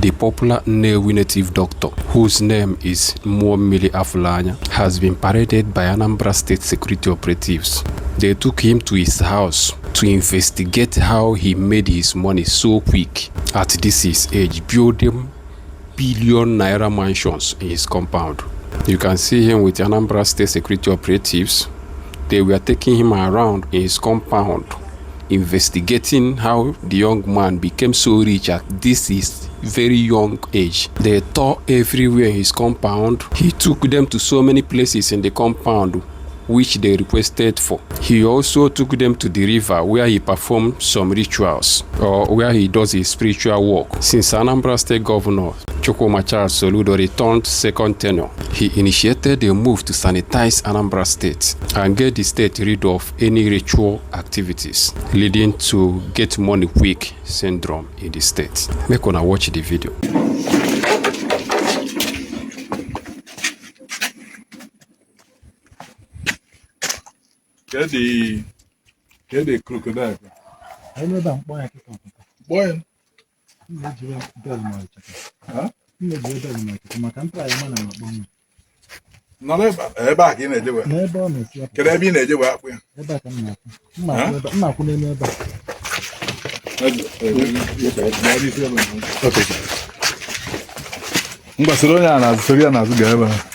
The popular Nnewi native doctor, whose name is Mmuo afulanya, has been paraded by Anambra State security operatives. They took him to his house to investigate how he made his money so quick at this his age, building billion naira mansions in his compound. You can see him with Anambra State security operatives. They were taking him around in his compound, investigating how the young man became so rich at this his very young age. They tore everywhere in his compound. He took them to so many places in the compound which they requested for. He also took them to the river where he performed some rituals, or where he does his spiritual work. Since Anambra State Governor Soludo returned second tenure, he initiated a move to sanitize Anambra State and get the state rid of any ritual activities, leading to get money quick syndrome in the state. Make una watch the video. Get the crocodile. I know that boy. Boy. Huh? No, back in a day. Can I be in a day? Okay. Barcelona and Soriana together.